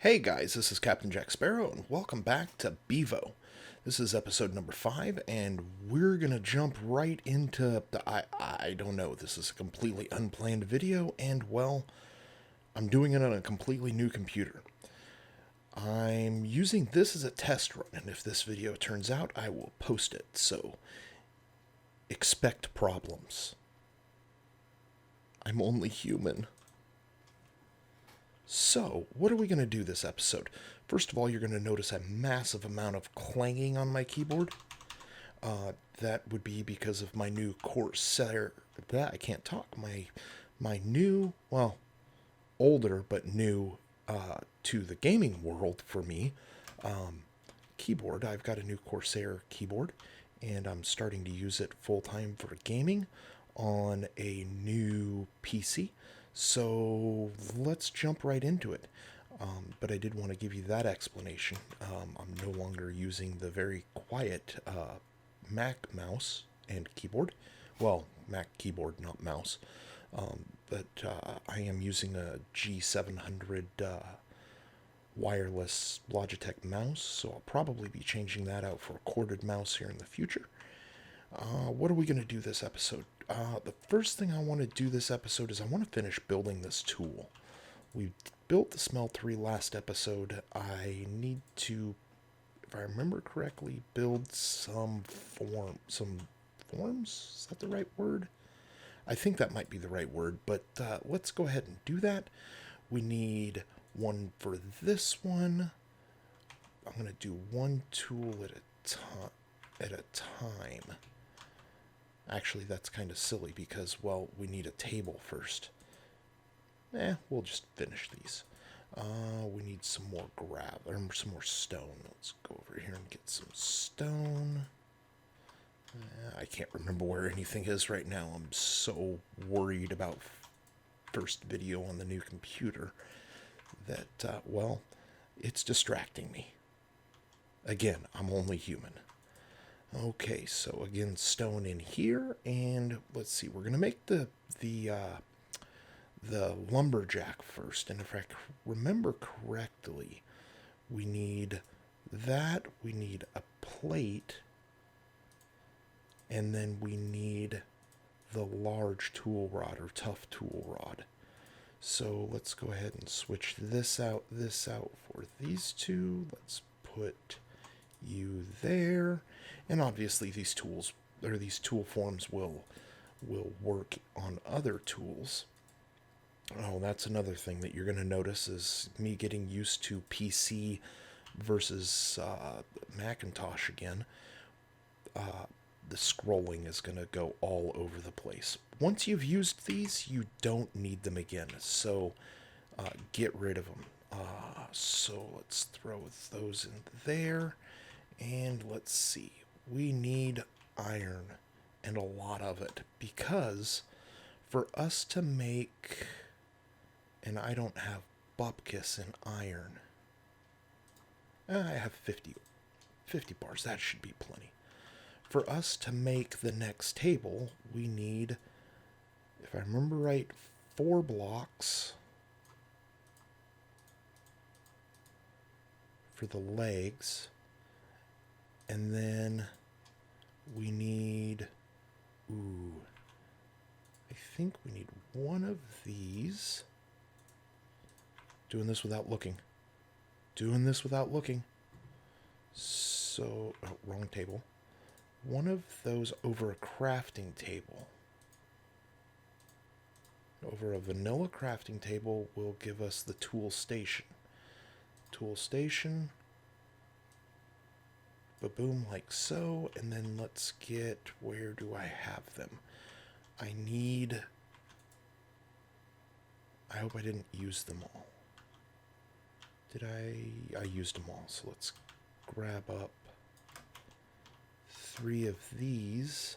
Hey guys, this is CaptJacSparo, and welcome back to Bevo. This is episode number 5, and we're gonna jump right into I don't know. This is a completely unplanned video, and well, I'm doing it on a completely new computer. I'm using this as a test run, and if this video turns out, I will post it. So expect problems. I'm only human. So, what are we going to do this episode? First of all, you're going to notice a massive amount of clanging on my keyboard. That would be because of my new Corsair. I can't talk. My new, well, older but new to the gaming world for me keyboard. I've got a new Corsair keyboard, and I'm starting to use it full time for gaming on a new PC. So let's jump right into it. But I did want to give you that explanation. I'm no longer using the very quiet Mac mouse and keyboard. Well, Mac keyboard, not mouse. But I am using a G700 wireless Logitech mouse, so I'll probably be changing that out for a corded mouse here in the future. What are we going to do this episode? The first thing I want to do this episode is I want to finish building this tool. We built the Smell 3 last episode. I need to, if I remember correctly, build some forms. Is that the right word? I think that might be the right word, but let's go ahead and do that. We need one for this one. I'm going to do one tool at a time. Actually, that's kind of silly because, well, we need a table first. We'll just finish these. We need some more gravel, or some more stone. Let's go over here and get some stone. I can't remember where anything is right now. I'm so worried about first video on the new computer that, well, it's distracting me. Again, I'm only human. Okay, so again, stone in here, and let's see. We're gonna make the lumberjack first, and if I remember correctly, we need that. We need a plate, and then we need the large tool rod or tough tool rod. So let's go ahead and switch this out for these two. Let's put you there. And obviously these tools, or these tool forms will work on other tools. Oh, that's another thing that you're going to notice is me getting used to PC versus Macintosh again. The scrolling is going to go all over the place. Once you've used these, you don't need them again. So get rid of them. So let's throw those in there. And let's see. We need iron, and a lot of it, because for us to make, and I don't have bupkis and iron. I have 50 bars. That should be plenty. For us to make the next table, we need, if I remember right, 4 blocks for the legs. And then we need, I think we need one of these. Doing this without looking. So, wrong table. One of those over a crafting table. Over a vanilla crafting table will give us the tool station. Boom, like so, and then let's get, where do I have them? I hope I didn't use them all. Did I used them all, so let's grab up 3 of these,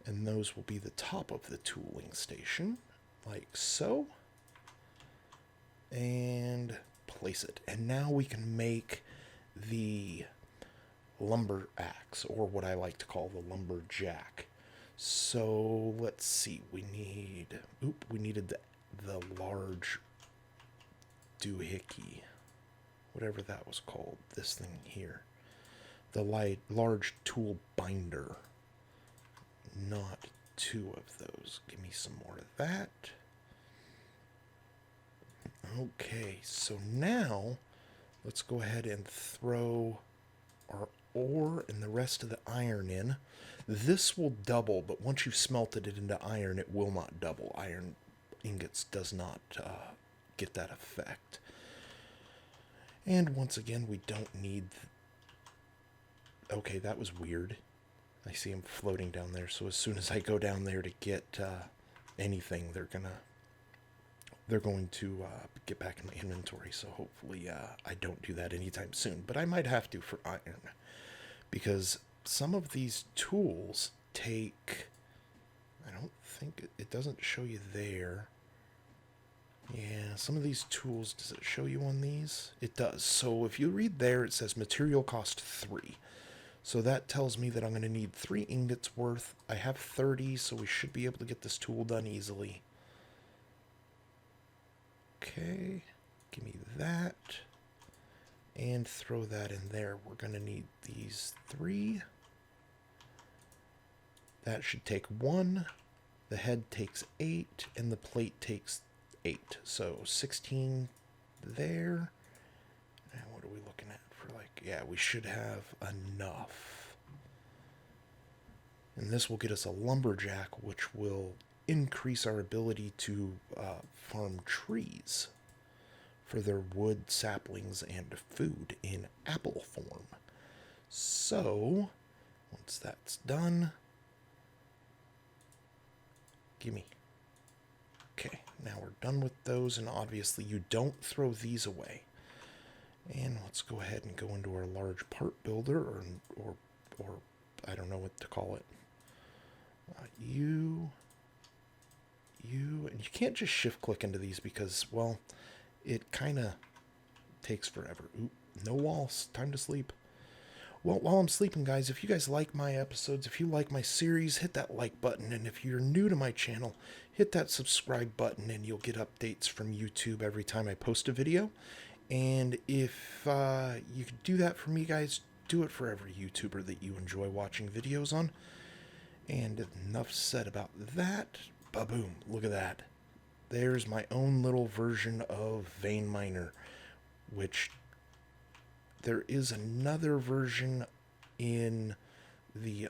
and those will be the top of the tooling station, like so, and place it. And now we can make the lumber axe, or what I like to call the lumberjack. So let's see, we needed the large doohickey, whatever that was called, this thing here. The large tool binder. Not 2 of those. Give me some more of that. Okay, so now let's go ahead and throw our ore and the rest of the iron in. This will double, but once you've smelted it into iron, it will not double. Iron ingots does not get that effect. And once again, we don't need... Okay, that was weird. I see them floating down there, so as soon as I go down there to get anything, they're going to get back in my inventory, so hopefully I don't do that anytime soon. But I might have to for iron, because some of these tools take... I don't think... It doesn't show you there. Yeah, some of these tools, does it show you on these? It does. So if you read there, it says material cost 3. So that tells me that I'm going to need 3 ingots worth. I have 30, so we should be able to get this tool done easily. Okay, give me that. And throw that in there. We're going to need these 3. That should take 1. The head takes 8, and the plate takes 8. So 16 there. And what are we looking at for, like, yeah, we should have enough. And this will get us a lumberjack, which will increase our ability to farm trees for their wood, saplings, and food in apple form. So, once that's done, gimme. Okay, now we're done with those, and obviously you don't throw these away. And let's go ahead and go into our large part builder, or I don't know what to call it. And you can't just shift click into these because, well, it kind of takes forever. Oop, no walls, time to sleep. Well, while I'm sleeping, guys, if you guys like my episodes, if you like my series, hit that like button. And if you're new to my channel, hit that subscribe button and you'll get updates from YouTube every time I post a video. And if you could do that for me, guys, do it for every YouTuber that you enjoy watching videos on. And enough said about that. Ba-boom, look at that. There's my own little version of Vein Miner, which there is another version in the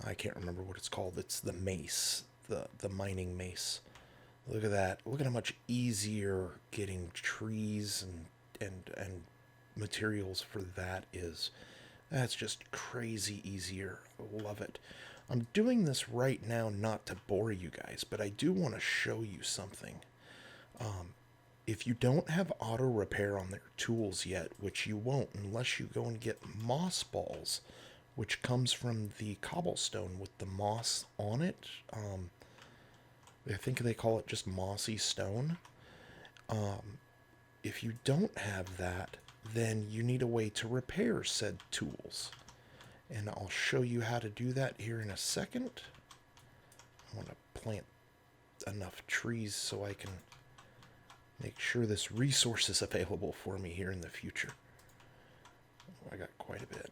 I can't remember what it's called. It's the mace, the mining mace. Look at that. Look at how much easier getting trees and materials for that is. That's just crazy easier. I love it. I'm doing this right now not to bore you guys, but I do want to show you something. If you don't have auto repair on their tools yet, which you won't unless you go and get moss balls, which comes from the cobblestone with the moss on it. I think they call it just mossy stone. If you don't have that, then you need a way to repair said tools. And I'll show you how to do that here in a second. I want to plant enough trees so I can make sure this resource is available for me here in the future. Oh, I got quite a bit.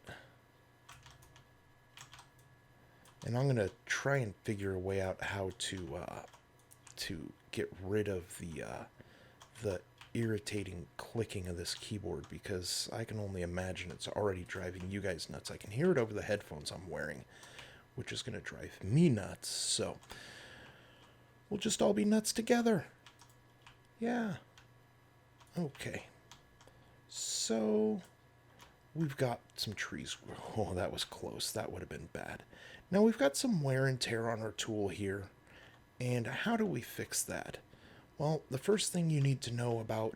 And I'm going to try and figure a way out how to get rid of the irritating clicking of this keyboard, because I can only imagine it's already driving you guys nuts. I can hear it over the headphones I'm wearing, which is going to drive me nuts. So we'll just all be nuts together. Yeah. Okay. So we've got some trees. Oh, that was close. That would have been bad. Now we've got some wear and tear on our tool here. And how do we fix that? Well, the first thing you need to know about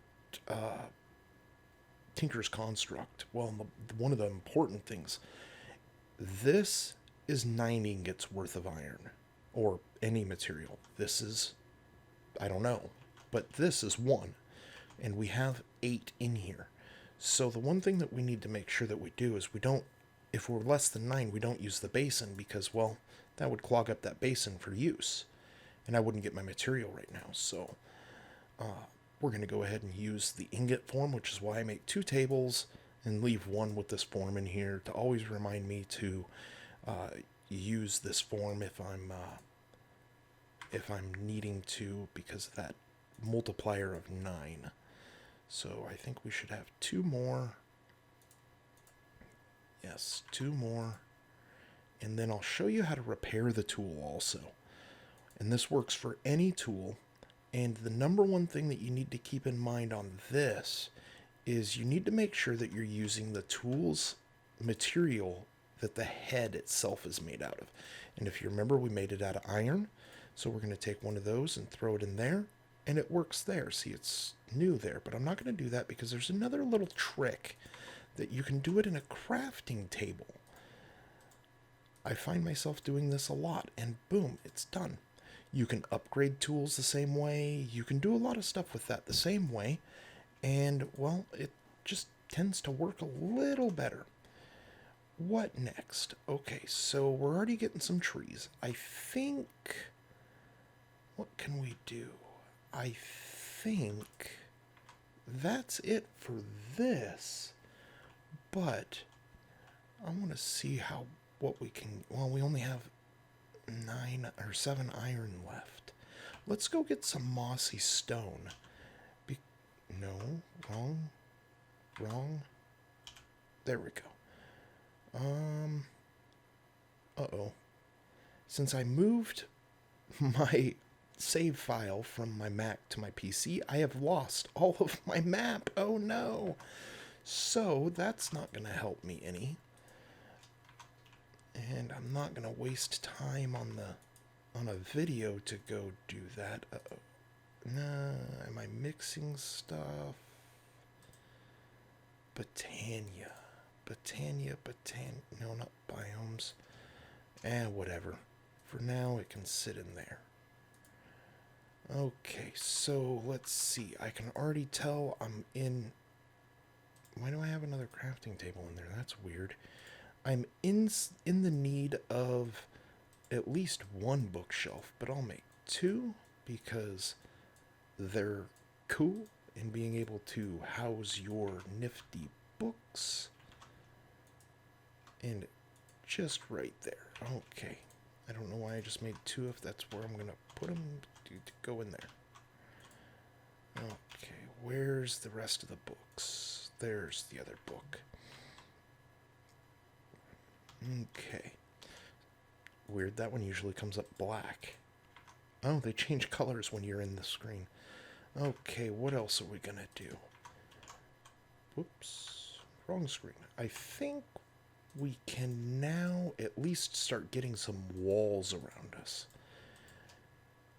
Tinker's Construct, well, one of the important things, this is 9 ingots worth of iron, or any material. This is, I don't know, but this is 1, and we have 8 in here. So the one thing that we need to make sure that we do is we don't if we're less than 9, we don't use the basin because, well, that would clog up that basin for use. And I wouldn't get my material right now. So we're going to go ahead and use the ingot form, which is why I make 2 tables and leave one with this form in here to always remind me to use this form if I'm needing to, because of that multiplier of 9. So I think we should have 2 more. Yes, 2 more. And then I'll show you how to repair the tool also. And this works for any tool. And the number one thing that you need to keep in mind on this is you need to make sure that you're using the tool's material that the head itself is made out of. And if you remember, we made it out of iron. So we're going to take one of those and throw it in there. And it works there. See, it's new there. But I'm not going to do that because there's another little trick that you can do it in a crafting table. I find myself doing this a lot. And boom, it's done. You can upgrade tools the same way. You can do a lot of stuff with that the same way. And, well, it just tends to work a little better. What next? Okay, so we're already getting some trees. I think... What can we do? I think that's it for this. But I want to see what we can... Well, we only have 9 or 7 iron left. Let's go get some mossy stone. No, wrong. There we go. Uh-oh. Since I moved my save file from my Mac to my PC, I have lost all of my map. Oh no. So that's not going to help me any. And I'm not going to waste time on a video to go do that. Uh-oh. Nah, am I mixing stuff? Botania. No, not biomes. Whatever. For now, it can sit in there. Okay, so let's see. I can already tell I'm in... Why do I have another crafting table in there? That's weird. I'm in the need of at least 1 bookshelf, but I'll make 2 because they're cool in being able to house your nifty books. And just right there. Okay. I don't know why I just made 2 if that's where I'm going to put them to go in there. Okay, where's the rest of the books? There's the other book. Okay. Weird, that one usually comes up black. Oh, they change colors when you're in the screen. Okay, what else are we gonna do? Whoops, wrong screen. I think we can now at least start getting some walls around us.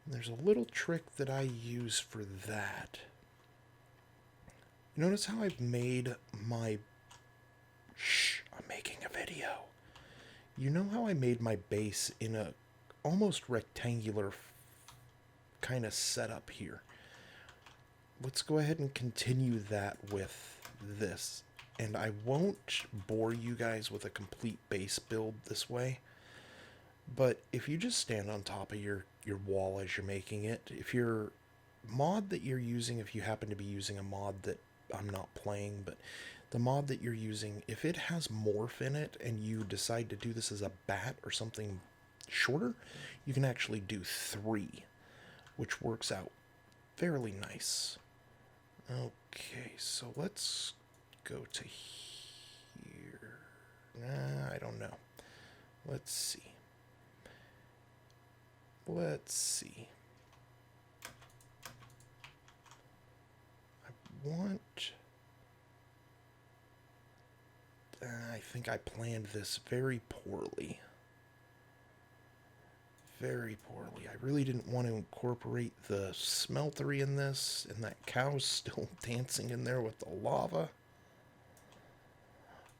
There's a little trick that I use for that. Notice how I've made my... Shh, I'm making a video. You know how I made my base in a almost rectangular kind of setup here? Let's go ahead and continue that with this. And I won't bore you guys with a complete base build this way. But if you just stand on top of your wall as you're making it, if your mod that you're using, if you happen to be using a mod that I'm not playing, but the mod that you're using, if it has morph in it and you decide to do this as a bat or something shorter, you can actually do 3, which works out fairly nice. Okay, so let's go to here. I don't know. Let's see. I think I planned this very poorly. Very poorly. I really didn't want to incorporate the smeltery in this, and that cow's still dancing in there with the lava.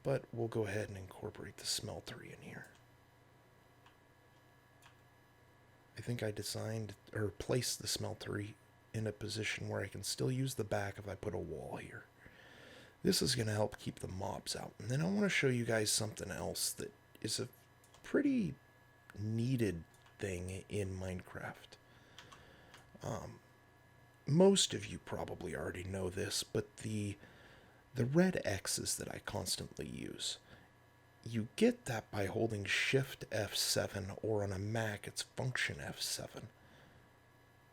But we'll go ahead and incorporate the smeltery in here. I think I designed or placed the smeltery in a position where I can still use the back if I put a wall here. This is going to help keep the mobs out. And then I want to show you guys something else that is a pretty needed thing in Minecraft. Most of you probably already know this, but the red X's that I constantly use, you get that by holding Shift F7, or on a Mac it's Function F7.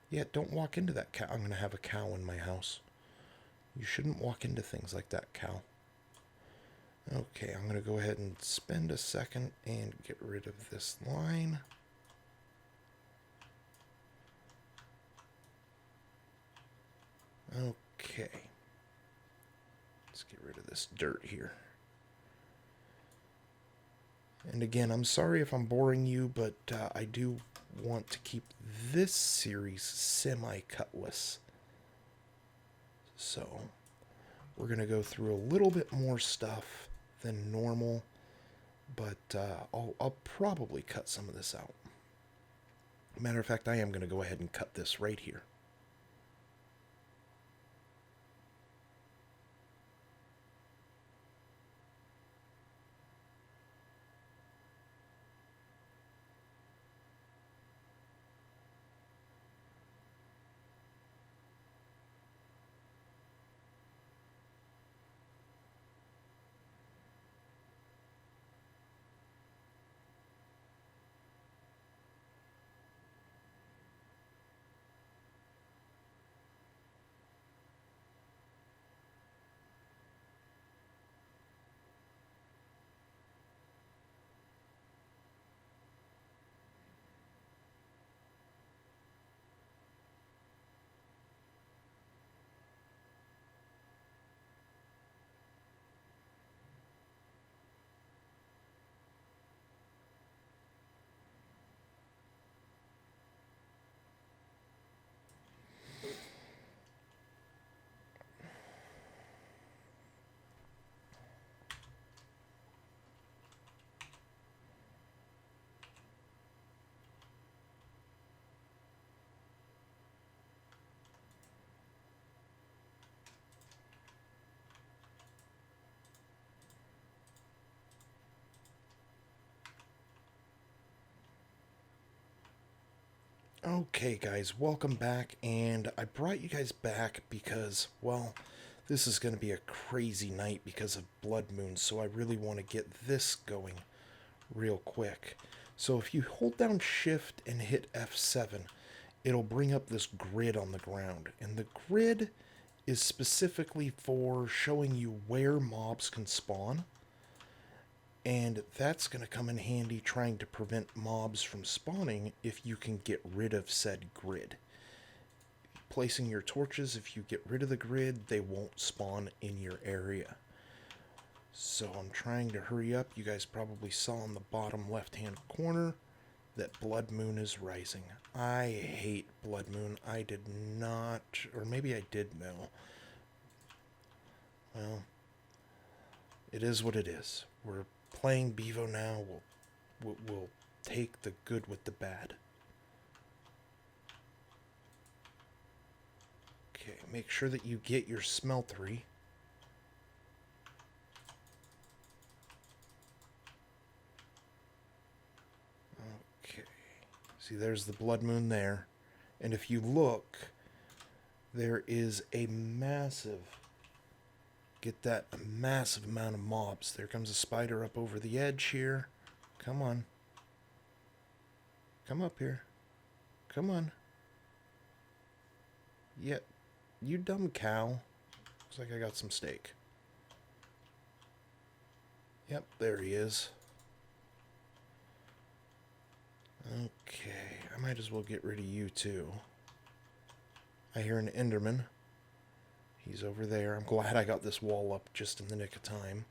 Yeah, don't walk into that cow. I'm going to have a cow in my house. You shouldn't walk into things like that, cow. Okay, I'm going to go ahead and spend a second and get rid of this line. Okay. Let's get rid of this dirt here. And again, I'm sorry if I'm boring you, but I do want to keep this series semi-cutless. So, we're going to go through a little bit more stuff than normal, but I'll probably cut some of this out. Matter of fact, I am going to go ahead and cut this right here. Okay, guys, welcome back, and I brought you guys back because, well, this is going to be a crazy night because of blood moon, so I really want to get this going real quick. So if you hold down Shift and hit F7, it'll bring up this grid on the ground, and the grid is specifically for showing you where mobs can spawn. And that's going to come in handy trying to prevent mobs from spawning if you can get rid of said grid. Placing your torches, if you get rid of the grid, they won't spawn in your area. So I'm trying to hurry up. You guys probably saw in the bottom left-hand corner that blood moon is rising. I hate blood moon. I did not, or maybe I did know. Well, it is what it is. We're playing Bevo now. We'll take the good with the bad. Okay, make sure that you get your smeltery. Okay, see, there's the blood moon there. And if you look, there is a massive... Get that, a massive amount of mobs. There comes a spider up over the edge here. Come on. Come up here. Come on. Yeah, you dumb cow. Looks like I got some steak. Yep, there he is. Okay, I might as well get rid of you too. I hear an Enderman. He's over there. I'm glad I got this wall up just in the nick of time.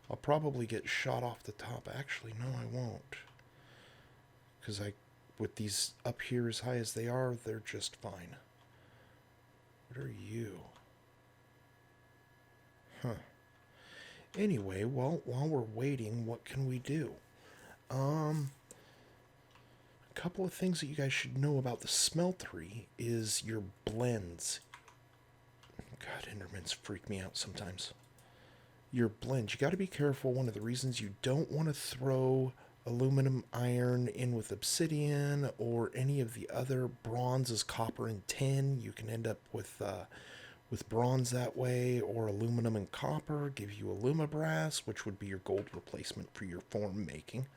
I'll probably get shot off the top. Actually, no, I won't. Because with these up here as high as they are, they're just fine. What are you? Huh. Anyway, well, while we're waiting, what can we do? A couple of things that you guys should know about the smeltery is your blends. God, Endermans freak me out sometimes. your blend. You got to be careful. One of the reasons you don't want to throw aluminum iron in with obsidian or any of the other bronzes, copper and tin, you can end up with bronze that way, or aluminum and copper give you alumibrass, which would be your gold replacement for your form making.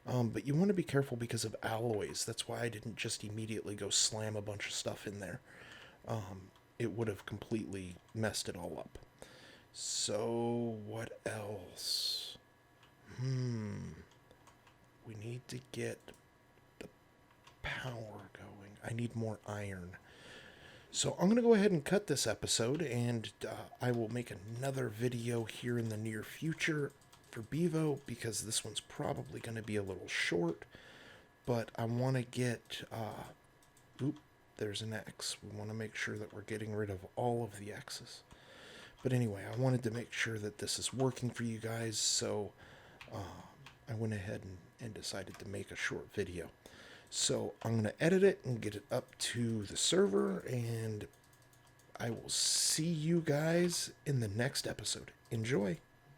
But you want to be careful because of alloys. That's why I didn't just immediately go slam a bunch of stuff in there. It would have completely messed it all up. So, what else? We need to get the power going. I need more iron. So I'm going to go ahead and cut this episode, and I will make another video here in the near future for Bevo, because this one's probably going to be a little short, but I want to get, there's an X. We want to make sure that we're getting rid of all of the X's. But anyway, I wanted to make sure that this is working for you guys, so I went ahead and decided to make a short video. So I'm going to edit it and get it up to the server, and I will see you guys in the next episode. Enjoy.